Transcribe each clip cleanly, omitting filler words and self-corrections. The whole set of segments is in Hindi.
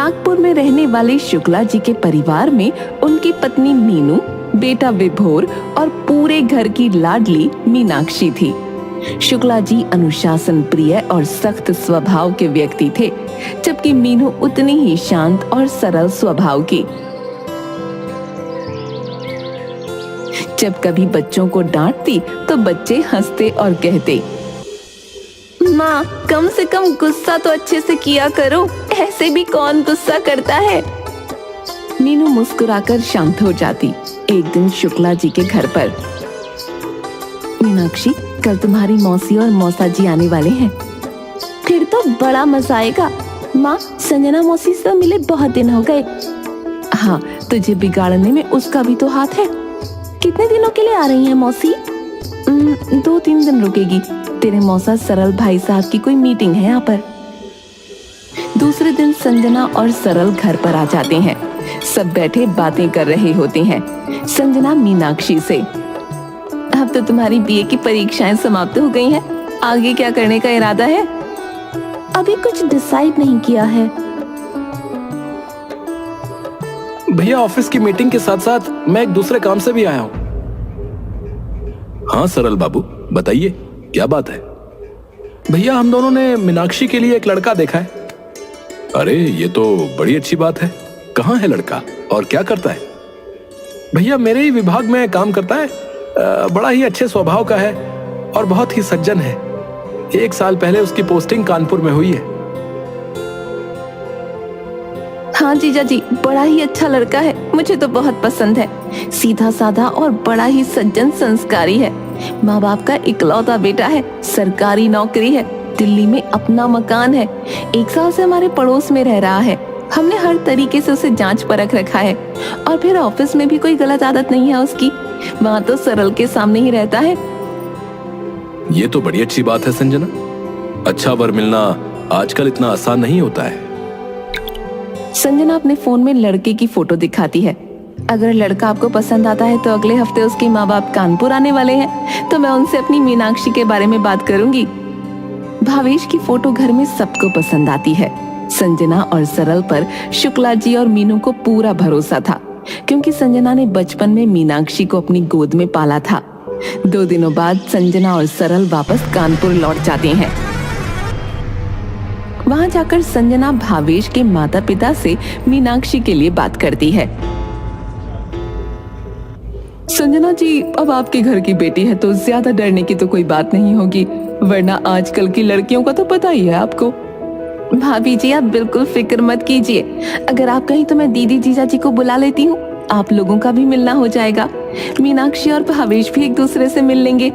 नागपुर में रहने वाले शुक्ला जी के परिवार में उनकी पत्नी मीनू, बेटा विभोर और पूरे घर की लाडली मीनाक्षी थी। शुक्ला जी अनुशासन प्रिय और सख्त स्वभाव के व्यक्ति थे, जबकि मीनू उतनी ही शांत और सरल स्वभाव की। जब कभी बच्चों को डांटती तो बच्चे हंसते और कहते, माँ कम से कम गुस्सा तो अच्छे से किया करो, ऐसे भी कौन गुस्सा करता है। मीनू मुस्कुराकर शांत हो जाती। एक दिन शुक्ला जी के घर पर, मीनाक्षी कल तुम्हारी मौसी और मौसा जी आने वाले हैं। फिर तो बड़ा मजा आएगा। माँ संजना मौसी से मिले बहुत दिन हो गए। हाँ, तुझे बिगाड़ने में उसका भी तो हाथ है। कितने दिनों के लिए आ रही हैं मौसी? 2-3 दिन रुकेगी। तेरे मौसा सरल भाई साहब की कोई मीटिंग है यहाँ पर। दूसरे दिन संजना और सरल घर पर आ जाते हैं। सब बैठे बातें कर रहे होते हैं। संजना मीनाक्षी से, अब तो तुम्हारी बीए की परीक्षाएं समाप्त हो गई हैं, आगे क्या करने का इरादा है? अभी कुछ डिसाइड नहीं किया है। भैया ऑफिस की मीटिंग के साथ साथ मैं एक दूसरे काम से भी आया हूँ। हाँ सरल बाबू बताइए क्या बात है? भैया हम दोनों ने मीनाक्षी के लिए एक लड़का देखा है। अरे ये तो बड़ी अच्छी बात है। कहाँ है लड़का और क्या करता है? भैया मेरे ही विभाग में काम करता है। बड़ा ही अच्छे स्वभाव का है और बहुत ही सज्जन है। 1 साल पहले उसकी पोस्टिंग कानपुर में हुई है। हाँ जीजा जी, बड़ा ही अच्छा लड़का है, मुझे तो बहुत पसंद है। सीधा साधा और बड़ा ही सज्जन संस्कारी है। माँ बाप का इकलौता बेटा है, सरकारी नौकरी है, दिल्ली में अपना मकान है। 1 साल से हमारे पड़ोस में रह रहा है। हमने हर तरीके से उसे जांच परख रखा है और फिर ऑफिस में भी कोई गलत आदत नहीं है उसकी। वहाँ तो सरल के सामने ही रहता है। ये तो बड़ी अच्छी बात है संजना। अच्छा वर मिलना आजकल इतना आसान नहीं होता है। संजना अपने फोन में लड़के की फोटो दिखाती है। अगर लड़का आपको पसंद आता है तो अगले हफ्ते उसके माँ बाप कानपुर आने वाले हैं, तो मैं उनसे अपनी मीनाक्षी के बारे में बात करूंगी। भावेश की फोटो घर में सबको पसंद आती है। संजना और सरल पर शुक्ला जी और मीनू को पूरा भरोसा था, क्योंकि संजना ने बचपन में मीनाक्षी को अपनी गोद में पाला था। 2 दिनों बाद संजना और सरल वापस कानपुर लौट जाते हैं। वहां जाकर संजना भावेश के माता पिता से मीनाक्षी के लिए बात करती है। संजना जी, अब आपके घर की बेटी है तो ज्यादा डरने की तो कोई बात नहीं होगी, वरना आजकल की लड़कियों का तो पता ही है आपको। भाभी जी आप बिल्कुल फिक्र मत कीजिए। अगर आप कहीं तो मैं दीदी जीजा जी को बुला लेती हूँ, आप लोगों का भी मिलना हो जाएगा। मीनाक्षी और भावेश भी एक दूसरे से मिल लेंगे।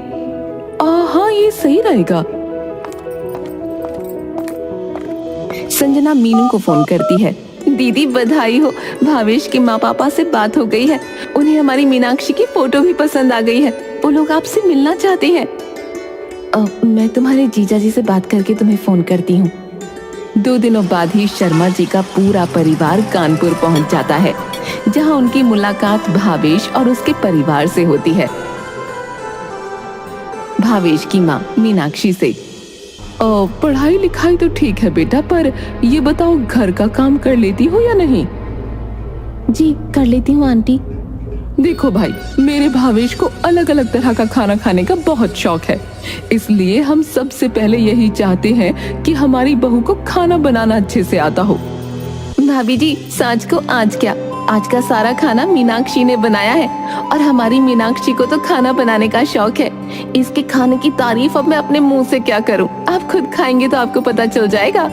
हाँ ये सही रहेगा। संजना मीनू को फोन करती है। दीदी बधाई हो, भावेश के माँ पापा से बात हो गई है। उन्हें हमारी मीनाक्षी की फोटो भी पसंद आ गई है। वो लोग आपसे मिलना चाहते हैं। मैं तुम्हारे जीजा जी से बात करके तुम्हें फोन करती हूँ। 2 दिनों बाद ही शर्मा जी का पूरा परिवार कानपुर पहुंच जाता है, जहां उनकी मुलाकात भावेश और उसके परिवार से होती है। भावेश की माँ मीनाक्षी से, पढ़ाई लिखाई तो ठीक है बेटा, पर ये बताओ घर का काम कर लेती हो या नहीं? जी कर लेती हूँ आंटी। देखो भाई, मेरे भावेश को अलग अलग तरह का खाना खाने का बहुत शौक है, इसलिए हम सबसे पहले यही चाहते हैं कि हमारी बहू को खाना बनाना अच्छे से आता हो। भाभी जी सांझ को आज क्या, आज का सारा खाना मीनाक्षी ने बनाया है और हमारी मीनाक्षी को तो खाना बनाने का शौक है। इसके खाने की तारीफ अब मैं अपने मुंह से क्या करूं, आप खुद खाएंगे तो आपको पता चल जाएगा।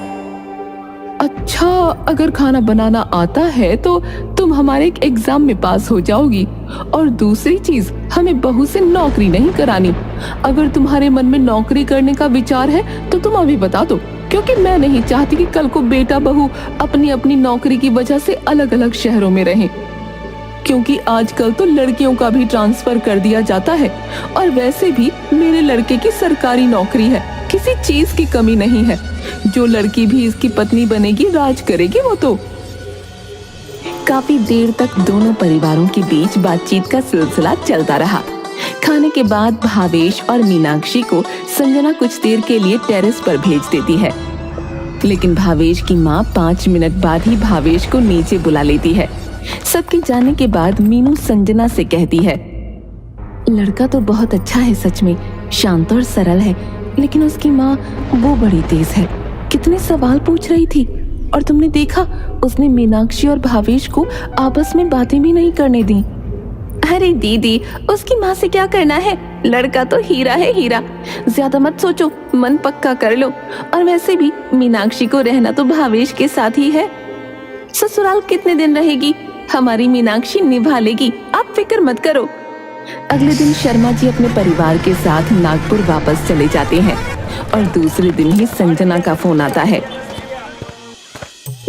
अच्छा, अगर खाना बनाना आता है तो तुम हमारे एक एग्जाम में पास हो जाओगी, और दूसरी चीज, हमें बहू से नौकरी नहीं करानी। अगर तुम्हारे मन में नौकरी करने का विचार है तो तुम अभी बता दो, क्योंकि मैं नहीं चाहती कि कल को बेटा बहू अपनी अपनी नौकरी की वजह से अलग अलग शहरों में रहें, क्योंकि आजकल तो लड़कियों का भी ट्रांसफर कर दिया जाता है। और वैसे भी मेरे लड़के की सरकारी नौकरी है, किसी चीज की कमी नहीं है। जो लड़की भी इसकी पत्नी बनेगी राज करेगी वो तो। काफी देर तक दोनों परिवारों के बीच बातचीत का सिलसिला चलता रहा। खाने के बाद भावेश और मीनाक्षी को संजना कुछ देर के लिए टेरेस पर भेज देती है। लेकिन भावेश की माँ 5 मिनट बाद ही भावेश को नीचे बुला लेती है। सबके जाने के बाद मीनू संजना से कहती है, लड़का तो बहुत अच्छा है, सच में शांत और सरल है, लेकिन उसकी माँ वो बड़ी तेज है। कितने सवाल पूछ रही थी, और तुमने देखा उसने मीनाक्षी और भावेश को आपस में बातें भी नहीं करने दी। अरे दीदी, उसकी माँ से क्या करना है, लड़का तो हीरा है हीरा, ज्यादा मत सोचो, मन पक्का कर लो। और वैसे भी मीनाक्षी को रहना तो भावेश के साथ ही है। ससुराल कितने दिन रहेगी, हमारी मीनाक्षी निभा लेगी, आप फिक्र मत करो। अगले दिन शर्मा जी अपने परिवार के साथ नागपुर वापस चले जाते हैं और दूसरे दिन ही संजना का फोन आता है।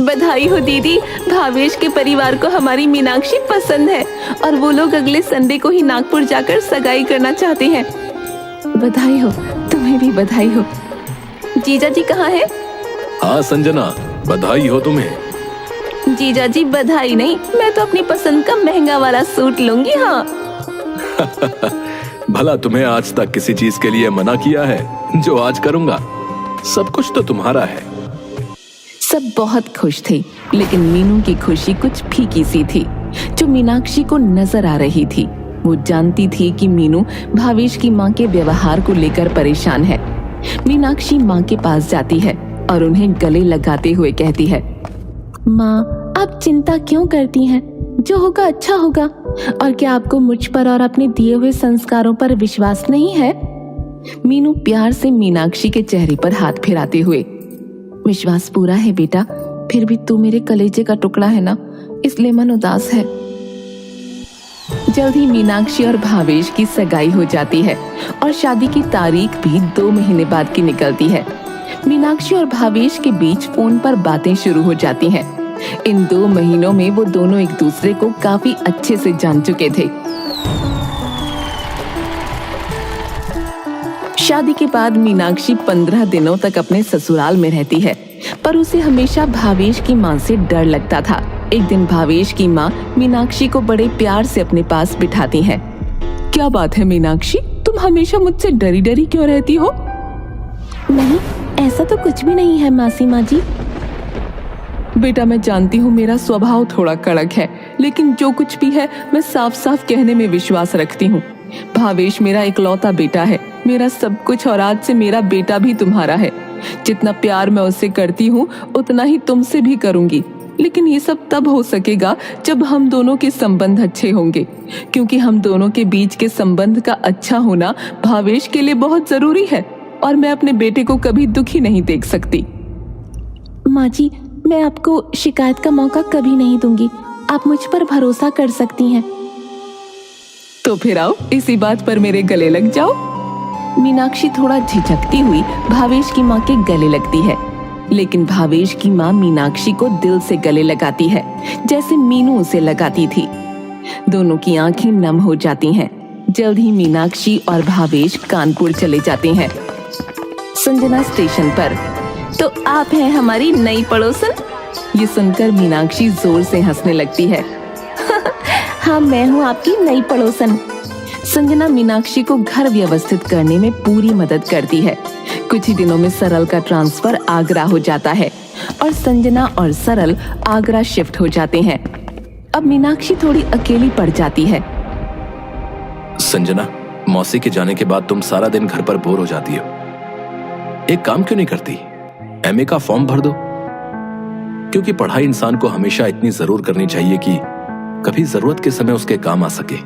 बधाई हो दीदी, भावेश के परिवार को हमारी मीनाक्षी पसंद है और वो लोग अगले संडे को ही नागपुर जाकर सगाई करना चाहते हैं। बधाई हो, तुम्हें भी बधाई हो। जीजा जी कहाँ है? हाँ संजना, बधाई हो तुम्हें। जीजा जी बधाई नहीं, मैं तो अपनी पसंद का महंगा वाला सूट लूंगी। हाँ भला तुम्हें आज तक किसी चीज के लिए मना किया है जो आज करूंगा? सब कुछ तो तुम्हारा है। सब बहुत खुश थे, लेकिन मीनू की खुशी कुछ फीकी सी थी जो मीनाक्षी को नजर आ रही थी। वो जानती थी कि मीनू भावेश की माँ के व्यवहार को लेकर परेशान है। मीनाक्षी माँ के पास जाती है और उन्हें गले लगाते हुए कहती है, माँ आप चिंता क्यों करती हैं? जो होगा अच्छा होगा। और क्या आपको मुझ पर और अपने दिए हुए संस्कारों पर विश्वास नहीं है? मीनू प्यार से मीनाक्षी के चेहरे पर हाथ फिराते हुए, विश्वास पूरा है बेटा, फिर भी तू मेरे कलेजे का टुकड़ा है ना, इसलिए मन उदास है। जल्द ही मीनाक्षी और भावेश की सगाई हो जाती है और शादी की तारीख भी 2 महीने बाद की निकलती है। मीनाक्षी और भावेश के बीच फोन पर बातें शुरू हो जाती हैं। इन 2 महीनों में वो दोनों एक दूसरे को काफी अच्छे से जान चुके थे। शादी के बाद मीनाक्षी 15 दिनों तक अपने ससुराल में रहती है, पर उसे हमेशा भावेश की माँ से डर लगता था। एक दिन भावेश की माँ मीनाक्षी को बड़े प्यार से अपने पास बिठाती हैं। क्या बात है मीनाक्षी, तुम हमेशा मुझसे डरी डरी क्यों रहती हो? नहीं, ऐसा तो कुछ भी नहीं है मासी माँ जी। बेटा मैं जानती हूँ मेरा स्वभाव थोड़ा कड़क है, लेकिन जो कुछ भी है मैं साफ साफ कहने में विश्वास रखती हूँ। भावेश मेरा इकलौता बेटा है, मेरा सब कुछ, और आज से मेरा बेटा भी तुम्हारा है। जितना प्यार मैं उससे करती हूँ उतना ही तुमसे भी करूंगी, लेकिन ये सब तब हो सकेगा जब हम दोनों के संबंध अच्छे होंगे, क्योंकि हम दोनों के बीच के संबंध का अच्छा होना भावेश के लिए बहुत जरूरी है, और मैं अपने बेटे को कभी दुखी नहीं देख सकती। माँ जी, मैं आपको शिकायत का मौका कभी नहीं दूंगी, आप मुझ पर भरोसा कर सकती हैं। तो फिर आओ, इसी बात पर मेरे गले लग जाओ। मीनाक्षी थोड़ा झिझकती हुई भावेश की माँ के गले लगती है, लेकिन भावेश की माँ मीनाक्षी को दिल से गले लगाती है, जैसे मीनू उसे लगाती थी। दोनों की आंखें नम हो जाती हैं। जल्द ही मीनाक्षी और भावेश कानपुर चले जाते हैं। संजना स्टेशन पर, तो आप हैं हमारी नई पड़ोसन? ये सुनकर मीनाक्षी जोर से हंसने लगती है। हाँ, मैं हूँ आपकी नई पड़ोसन। संजना मीनाक्षी को घर व्यवस्थित करने में पूरी मदद करती है। कुछ ही दिनों में सरल का ट्रांसफर आगरा हो जाता है और संजना और सरल आगरा शिफ्ट हो जाते हैं। अब मीनाक्षी थोड़ी अकेली पड़ जाती है। संजना, मौसी के जाने के बाद तुम सारा दिन घर पर बोर हो जाती हो। एक काम क्यों नहीं करती, एमए का फॉर्म भर दो, क्योंकि पढ़ाई इंसान को हमेशा इतनी जरूर करनी चाहिए कि कभी जरूरत के समय उसके काम आ सके।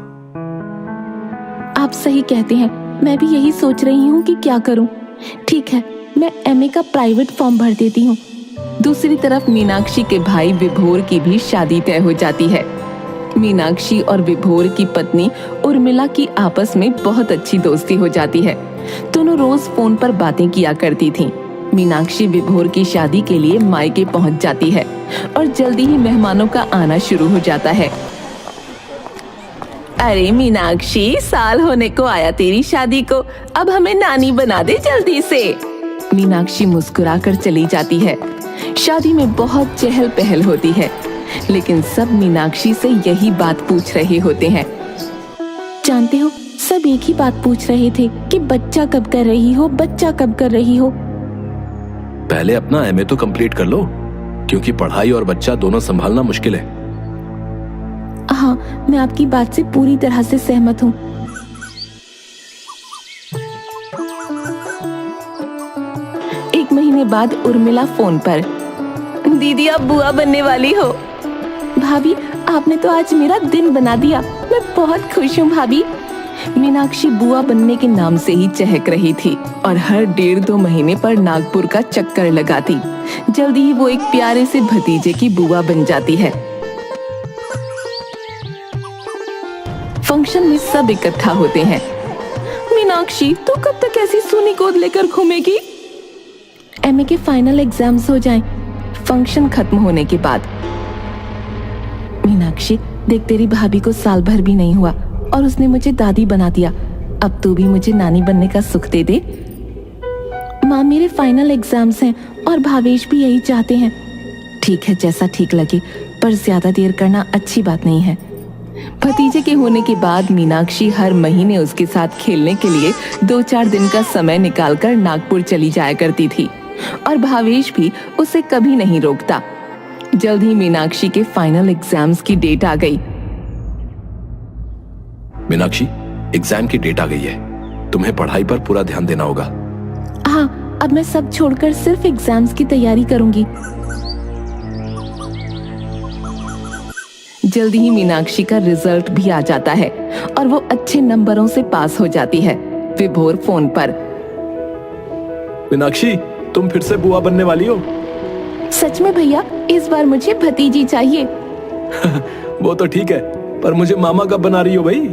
आप सही कहते हैं, मैं भी यही सोच रही हूँ कि क्या करूँ। ठीक है, मैं एमए का प्राइवेट फॉर्म भर देती हूँ। दूसरी तरफ मीनाक्षी के भाई विभोर की भी शादी तय हो जाती है। मीनाक्षी और विभोर की पत्नी उर्मिला की आपस में बहुत अच्छी दोस्ती हो जाती है। दोनों रोज फोन पर बातें किया करती थीं। मीनाक्षी विभोर की शादी के लिए मायके पहुंच जाती है और जल्दी ही मेहमानों का आना शुरू हो जाता है। अरे मीनाक्षी, साल होने को आया तेरी शादी को, अब हमें नानी बना दे जल्दी से। मीनाक्षी मुस्कुराकर चली जाती है। शादी में बहुत चहल पहल होती है, लेकिन सब मीनाक्षी से यही बात पूछ रहे होते हैं। जानते हो, सब एक ही बात पूछ रहे थे कि बच्चा कब कर रही हो, बच्चा कब कर रही हो। पहले अपना एमए तो कंप्लीट कर लो, क्योंकि पढ़ाई और बच्चा दोनों संभालना मुश्किल है। हाँ, मैं आपकी बात से पूरी तरह से सहमत हूँ। एक महीने बाद उर्मिला फोन पर, दीदी आप बुआ बनने वाली हो। भाभी आपने तो आज मेरा दिन बना दिया, मैं बहुत खुश हूँ भाभी। मीनाक्षी बुआ बनने के नाम से ही चहक रही थी और हर 1.5-2 महीने पर नागपुर का चक्कर लगाती। जल्दी ही वो एक प्यारे से भतीजे की बुआ बन जाती है। फंक्शन में सब इकट्ठा होते हैं। मीनाक्षी तू कब तक ऐसी सूनी गोद लेकर घूमेगी? एमए के फाइनल एग्जाम्स हो जाएं, फंक्शन खत्म होने के बाद। मीनाक्षी देख, तेरी भाभी को साल भर भी नहीं हुआ और उसने मुझे दादी बना दिया। अब तू भी मुझे नानी बनने का सुख दे दे। माँ मेरे फाइनल एग्जाम्स हैं और भावेश भी यही चाहते हैं। ठीक है, जैसा ठीक लगे, पर ज्यादा देर करना अच्छी बात नहीं है। भतीजे के होने के बाद मीनाक्षी हर महीने उसके साथ खेलने के लिए 2-4 दिन का समय निकालकर नागपुर चली जाया करती थी और भावेश भी उसे कभी नहीं रोकता। जल्द ही मीनाक्षी के फाइनल एग्जाम्स की डेट आ गई। मीनाक्षी, एग्जाम की डेट आ गई है, तुम्हें पढ़ाई पर पूरा ध्यान देना होगा। हाँ, अब मैं सब छोड़कर सिर्फ एग्जाम्स की तैयारी करूंगी। जल्दी ही मीनाक्षी का रिजल्ट भी आ जाता है और वो अच्छे नंबरों से पास हो जाती है। विभोर फोन पर, मीनाक्षी तुम फिर से बुआ बनने वाली हो? सच में भैया, इस बार मुझे भतीजी चाहिए। वो तो ठीक है, पर मुझे मामा कब बना रही हो भाई?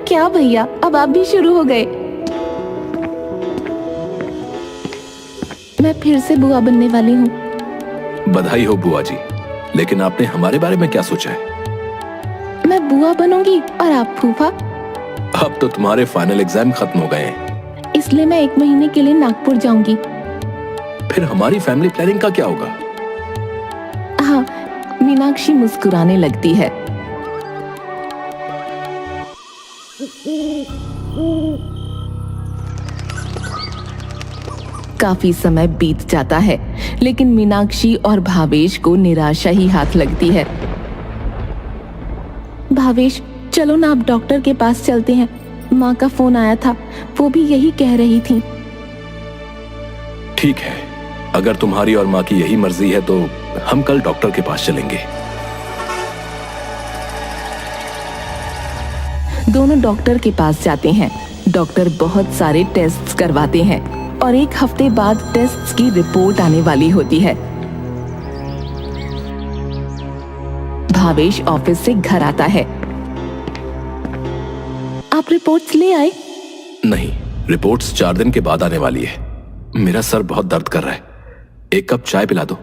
क्या भैया, अब आप भी शुरू हो गए। मैं फिर से बुआ बनने वाली हूँ। बधाई हो बुआ जी, लेकिन आपने हमारे बारे में क्या सोचा है? मैं बुआ बनूंगी और आप फूफा। अब तो तुम्हारे फाइनल एग्जाम खत्म हो गए हैं, इसलिए मैं 1 महीने के लिए नागपुर जाऊंगी। फिर हमारी फैमिली प्लानिंग का क्या होगा? हाँ, मीनाक्षी मुस्कुराने लगती है। काफी समय बीत जाता है, लेकिन मीनाक्षी और भावेश को निराशा ही हाथ लगती है। भावेश चलो ना, आप डॉक्टर के पास चलते हैं। माँ का फोन आया था, वो भी यही कह रही थी। ठीक है, अगर तुम्हारी और माँ की यही मर्जी है तो हम कल डॉक्टर के पास चलेंगे। दोनों डॉक्टर के पास जाते हैं। डॉक्टर बहुत सारे टेस्ट्स करवाते हैं और 1 हफ्ते बाद टेस्ट्स की रिपोर्ट आने वाली होती है। भावेश ऑफिस से घर आता है। आप रिपोर्ट्स ले आए? नहीं, रिपोर्ट्स 4 दिन के बाद आने वाली है। मेरा सर बहुत दर्द कर रहा है, 1 कप चाय पिला दो।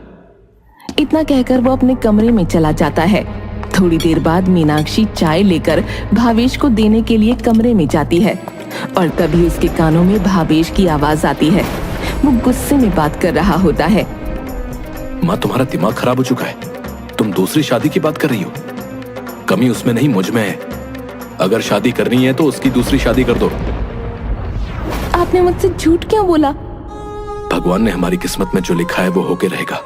इतना कहकर वो अपने कमरे में चला जाता है। थोड़ी देर बाद मीनाक्षी चाय लेकर भावेश को देने के लिए कमरे में जाती है और तभी उसके कानों में भावेश की आवाज आती है। वो गुस्से में बात कर रहा होता है। माँ, तुम्हारा दिमाग खराब हो चुका है, तुम दूसरी शादी की बात कर रही हो। कमी उसमें नहीं, मुझ में है। अगर शादी करनी है तो उसकी दूसरी शादी कर दो। आपने मुझसे झूठ क्यों बोला? भगवान ने हमारी किस्मत में जो लिखा है वो होके रहेगा।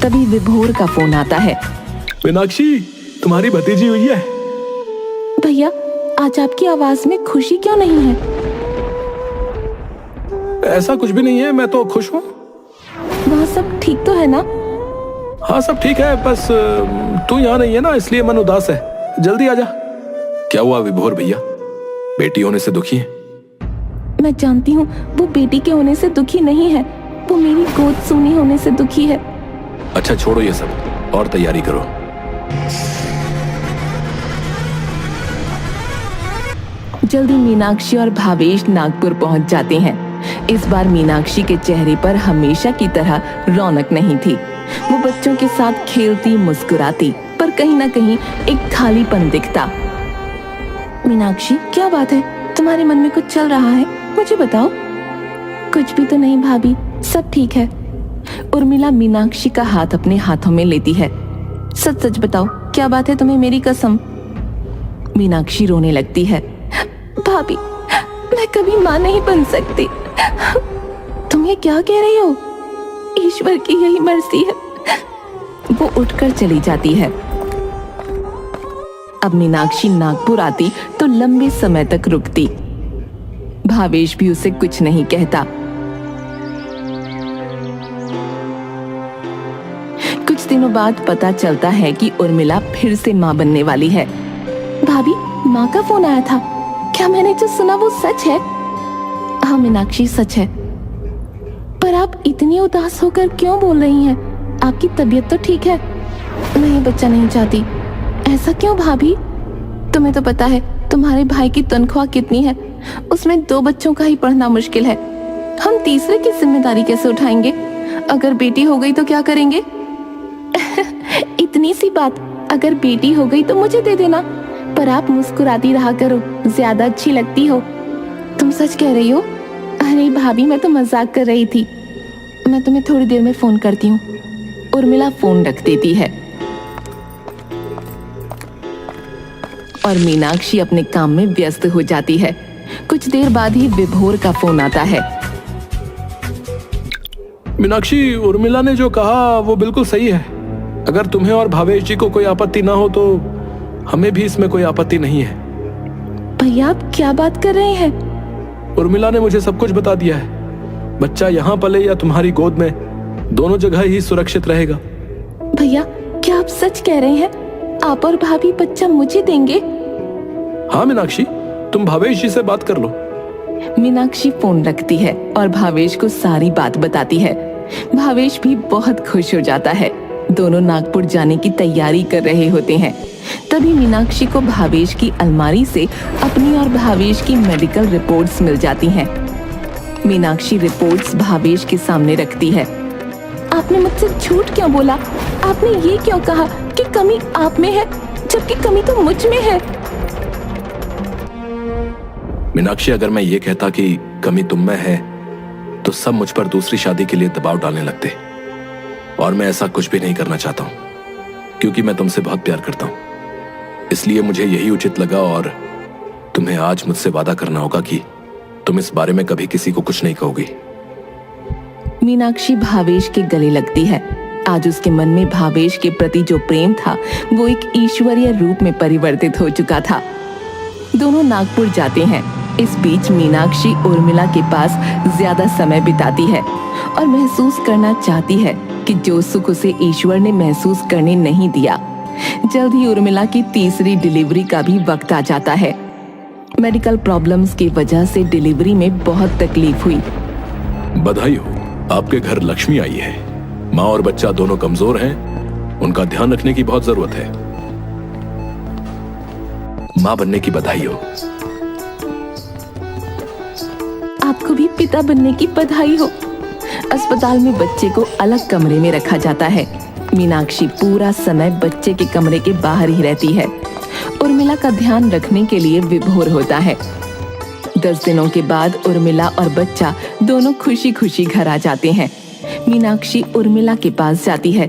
तभी विभोर का फोन आता है। मीनाक्षी, तुम्हारी भतीजी हुई है। भैया, आज आपकी आवाज में खुशी क्यों नहीं है? ऐसा कुछ भी नहीं है, मैं तो खुश हूँ। वहाँ सब ठीक तो है ना? हाँ, सब ठीक है, बस तू यहाँ नहीं है ना, इसलिए मन उदास है। जल्दी आजा। क्या हुआ विभोर भैया, बेटी होने से दुखी है? मैं जानती हूँ, वो बेटी के होने से दुखी नहीं है, वो मेरी गोद सूनी होने से दुखी है। अच्छा छोड़ो ये सब और तैयारी करो। जल्दी मीनाक्षी और भावेश नागपुर पहुंच जाते हैं। इस बार मीनाक्षी के चेहरे पर हमेशा की तरह रौनक नहीं थी। वो बच्चों के साथ खेलती मुस्कुराती, पर कहीं ना कहीं एक खालीपन दिखता। मीनाक्षी, क्या बात है? तुम्हारे मन में कुछ चल रहा है? मुझे बताओ। कुछ भी तो नहीं भाभी, सब ठीक है। उर्मिला मीनाक्षी का हाथ अपने हाथों में लेती है। सच सच बताओ, क्या बात है तुम्हें? मेरी कसम। मीनाक्षी रोने लगती है। भाभी, मैं कभी माँ नहीं बन सकती। तुम ये क्या कह रही हो? ईश्वर की यही मर्जी है। वो उठकर चली जाती है। अब मीनाक्षी नागपुर आती तो लंबे समय तक रुकती। भावेश भी उसे कुछ नहीं कहता। कुछ दिनों बाद पता चलता है कि उर्मिला फिर से मां बनने वाली है। भाभी, मां का फोन आया था। क्या मैंने जो सुना वो सच है? हाँ मीनाक्षी, सच है। पर आप इतनी उदास होकर क्यों बोल रही हैं? आपकी तबीयत तो ठीक है? नहीं, बच्चा नहीं चाहती। ऐसा क्यों भाभी? तुम्हें तो पता है तुम्हारे भाई की तनख्वाह कितनी है। उसमें 2 बच्चों का ही पढ़ना मुश्किल है। हम तीसरे की जिम्मेदारी कैसे उठाएंगे? अगर बेटी हो गई तो क्या करेंगे? इतनी सी बात, अगर बेटी हो गई तो मुझे दे देना। पर आप मुस्कुराती रहा करो, ज्यादा अच्छी लगती हो। तुम सच कह रही हो? अरे भाभी, मैं तो मजाक कर रही थी। मैं तुम्हें थोड़ी देर में फोन करती हूँ। उर्मिला फोन रख देती है और मीनाक्षी अपने काम में व्यस्त हो जाती है। कुछ देर बाद ही विभोर का फोन आता है। मीनाक्षी, उर्मिला ने जो कहा वो बिल्कुल सही है। अगर तुम्हें और भावेश जी को कोई आपत्ति ना हो तो हमें भी इसमें कोई आपत्ति नहीं है। भैया, आप क्या बात कर रहे हैं? उर्मिला ने मुझे सब कुछ बता दिया है। बच्चा यहाँ पले या तुम्हारी गोद में, दोनों जगह ही सुरक्षित रहेगा। भैया, क्या आप सच कह रहे हैं? आप और भाभी बच्चा मुझे देंगे? हाँ मीनाक्षी, तुम भावेश जी से बात कर लो। मीनाक्षी फोन रखती है और भावेश को सारी बात बताती है। भावेश भी बहुत खुश हो जाता है। दोनों नागपुर जाने की तैयारी कर रहे होते हैं। तभी मीनाक्षी को भावेश की अलमारी से अपनी और भावेश की मेडिकल रिपोर्ट्स मिल जाती हैं। मीनाक्षी रिपोर्ट्स भावेश के सामने रखती है। आपने मुझसे झूठ क्यों बोला? आपने ये क्यों कहा कि कमी आप में है, जबकि कमी तो मुझ में है? मीनाक्षी, अगर मैं ये कहता कि कमी तुम में है तो सब मुझ पर दूसरी शादी के लिए दबाव डालने लगते, और मैं ऐसा कुछ भी नहीं करना चाहता हूं, क्योंकि मैं तुमसे बहुत प्यार करता हूं। इसलिए मुझे यही उचित लगा और तुम्हें आज मुझसे वादा करना होगा कि तुम इस बारे में कभी किसी को कुछ नहीं कहोगी। मीनाक्षी भावेश के गले लगती है। आज उसके मन में भावेश के प्रति जो प्रेम था वो एक ईश्वरीय रूप में परिवर्तित हो चुका था। दोनों नागपुर जाते हैं। इस बीच मीनाक्षी उर्मिला के पास ज्यादा समय बिताती है और महसूस करना चाहती है कि जो सुख उसे ईश्वर ने महसूस करने नहीं दिया। जल्द ही उर्मिला की तीसरी डिलीवरी का भी वक्त आ जाता है। मेडिकल प्रॉब्लम्स की वजह से डिलीवरी में बहुत तकलीफ हुई। बधाई हो, आपके घर लक्ष्मी आई है। माँ और बच्चा दोनों कमजोर हैं, उनका ध्यान रखने की बहुत जरूरत है। माँ बनने की बधाई हो। आपको भी पिता बनने की बधाई हो। अस्पताल में बच्चे को अलग कमरे में रखा जाता है। मीनाक्षी पूरा समय बच्चे के कमरे के बाहर ही रहती है। उर्मिला का ध्यान रखने के लिए विभोर होता है। 10 दिनों के बाद उर्मिला और बच्चा दोनों खुशी खुशी घर आ जाते हैं। मीनाक्षी उर्मिला के पास जाती है।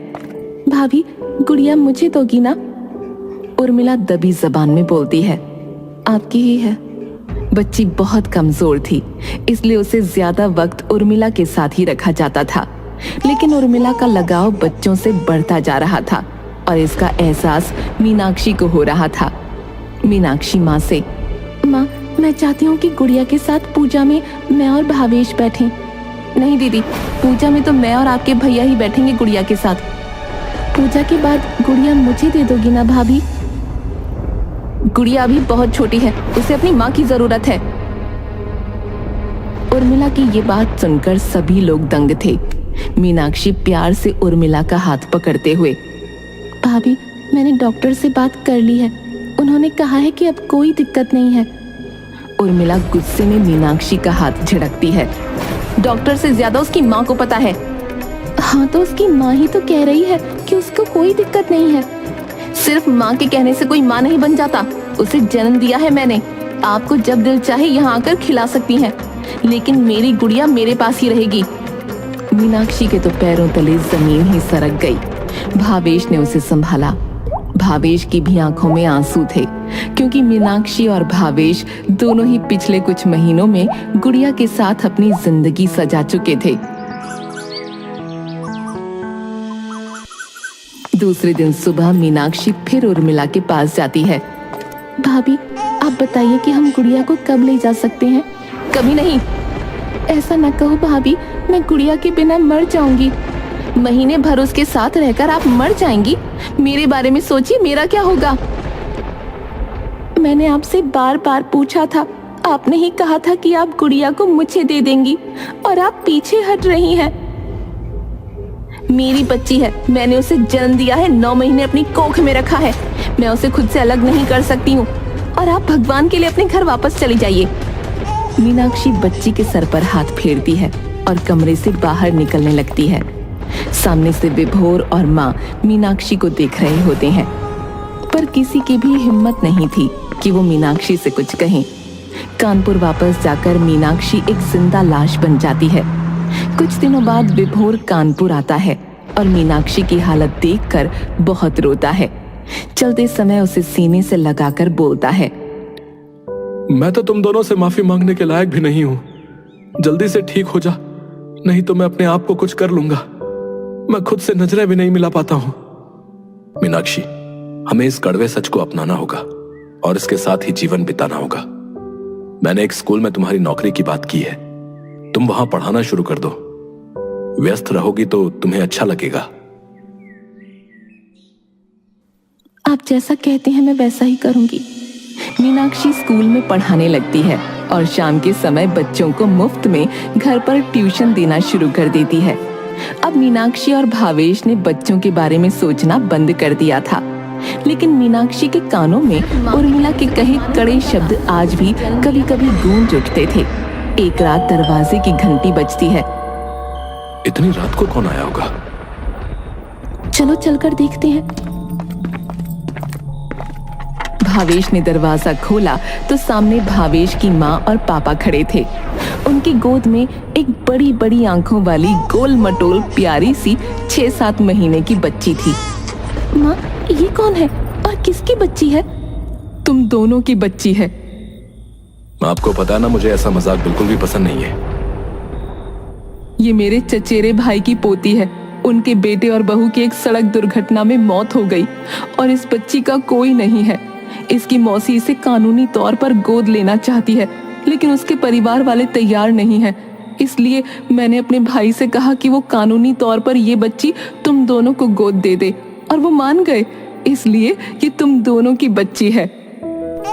भाभी, गुड़िया मुझे दोगी ना? उर्मिला दबी जबान में बोलती है, आपकी ही है। बच्ची बहुत कमजोर थी, इसलिए उसे ज्यादा वक्त उर्मिला के साथ ही रखा जाता था। लेकिन उर्मिला का लगाव बच्चों से बढ़ता जा रहा था और इसका एहसास मीनाक्षी को हो रहा था। मीनाक्षी माँ से, माँ, मैं चाहती हूँ कि गुड़िया के साथ पूजा में मैं और भावेश बैठें। नहीं दीदी, पूजा में तो मैं और आपके भैया ही बैठेंगे गुड़िया के साथ। पूजा के बाद गुड़िया मुझे दे दोगी ना भाभी? गुड़िया अभी बहुत छोटी है, उसे अपनी माँ की जरूरत है। उर्मिला की ये बात सुनकर सभी लोग दंग थे। मीनाक्षी प्यार से उर्मिला का हाथ पकड़ते हुए, भाभी, मैंने डॉक्टर से बात कर ली है। उन्होंने कहा है कि अब कोई दिक्कत नहीं है। उर्मिला गुस्से में मीनाक्षी का हाथ झड़कती है। डॉक्टर से ज्यादा उसकी माँ को पता है। हाँ, तो उसकी माँ ही तो कह रही है कि उसको कोई दिक्कत नहीं है। सिर्फ माँ के कहने से कोई माँ नहीं बन जाता। उसे जन्म दिया है मैंने। आपको जब दिल चाहे यहाँ आकर खिला सकती हैं, लेकिन मेरी गुड़िया मेरे पास ही रहेगी। मीनाक्षी के तो पैरों तले जमीन ही सरक गई। भावेश ने उसे संभाला। भावेश की भी आंखों में आंसू थे, क्योंकि मीनाक्षी और भावेश दोनों ही पिछले कुछ महीनों में गुड़िया के साथ अपनी जिंदगी सजा चुके थे। दूसरे दिन सुबह मीनाक्षी फिर उर्मिला के पास जाती है। भाभी, आप बताइए कि हम गुड़िया को कब ले जा सकते हैं? कभी नहीं। ऐसा न कहो भाभी, मैं गुड़िया के बिना मर जाऊंगी। महीने भर उसके साथ रहकर आप मर जाएंगी। मेरे बारे में सोचिए, मेरा क्या होगा? मैंने आपसे बार बार पूछा था, आपने ही कहा था कि आप गुड़िया को मुझे दे देंगी, और आप पीछे हट रही हैं। मेरी बच्ची है, मैंने उसे जन्म दिया है, 9 महीने अपनी कोख में रखा है। मैं उसे खुद से अलग नहीं कर सकती हूँ, और आप भगवान के लिए अपने घर वापस चली जाइए। मीनाक्षी बच्ची के सर पर हाथ फेरती है और कमरे से बाहर निकलने लगती है। सामने से विभोर और माँ मीनाक्षी को देख रहे होते हैं, पर किसी की भी हिम्मत नहीं थी कि वो मीनाक्षी से कुछ कहें। कानपुर वापस जाकर मीनाक्षी एक जिंदा लाश बन जाती है। कुछ दिनों बाद विभोर कानपुर आता है और मीनाक्षी की हालत देखकर बहुत रोता है। चलते समय उसे सीने से लगाकर बोलता है, मैं तो तुम दोनों से माफी मांगने के लायक भी नहीं हूं। जल्दी से ठीक हो जा, नहीं तो मैं अपने आप को कुछ कर लूंगा। मैं खुद से नजरें भी नहीं मिला पाता हूं। मीनाक्षी, हमें इस कड़वे सच को अपनाना होगा और इसके साथ ही जीवन बिताना होगा। मैंने एक स्कूल में तुम्हारी नौकरी की बात की है, तुम वहां पढ़ाना शुरू कर दो। व्यस्त रहोगी तो तुम्हें अच्छा लगेगा। आप जैसा कहते हैं मैं वैसा ही करूंगी। मीनाक्षी स्कूल में पढ़ाने लगती है और शाम के समय बच्चों को मुफ्त में घर पर ट्यूशन देना शुरू कर देती है। अब मीनाक्षी और भावेश ने बच्चों के बारे में सोचना बंद कर दिया था, लेकिन मीनाक्षी के कानों में उर्मिला के कहे कड़े शब्द आज भी कभी कभी गूंज उठते थे। एक रात दरवाजे की घंटी बजती है। इतनी रात को कौन आया होगा? चलो चलकर देखते हैं। भावेश ने दरवाजा खोला तो सामने भावेश की माँ और पापा खड़े थे। उनकी गोद में एक बड़ी बड़ी आंखों वाली गोल मटोल प्यारी सी 6-7 महीने की बच्ची थी। माँ, ये कौन है और किसकी बच्ची है? तुम दोनों की बच्ची है। आपको पता ना, मुझे ऐसा मजाक बिल्कुल भी पसंद नहीं है। ये मेरे चचेरे भाई की पोती है। उनके बेटे और बहू की एक सड़क दुर्घटना में मौत हो गई और इस बच्ची का कोई नहीं है। इसकी मौसी इसे कानूनी तौर पर गोद लेना चाहती है, लेकिन उसके परिवार वाले तैयार नहीं हैं। इसलिए मैंने अपने भाई से कहा कि वो कानूनी तौर पर ये बच्ची तुम दोनों को गोद दे दे, और वो मान गए। इसलिए ये तुम दोनों की बच्ची है।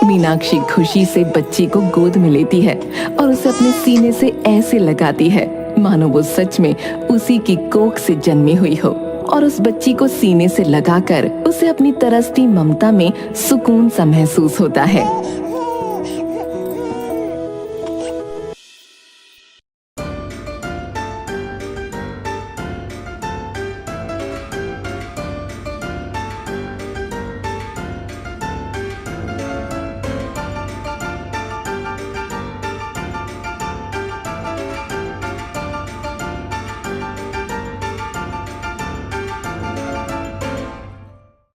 मीनाक्षी खुशी से बच्ची को गोद में लेती है और उसे अपने सीने से ऐसे लगाती है मानो वो सच में उसी की कोख से जन्मी हुई हो, और उस बच्ची को सीने से लगाकर उसे अपनी तरसती ममता में सुकून सा महसूस होता है।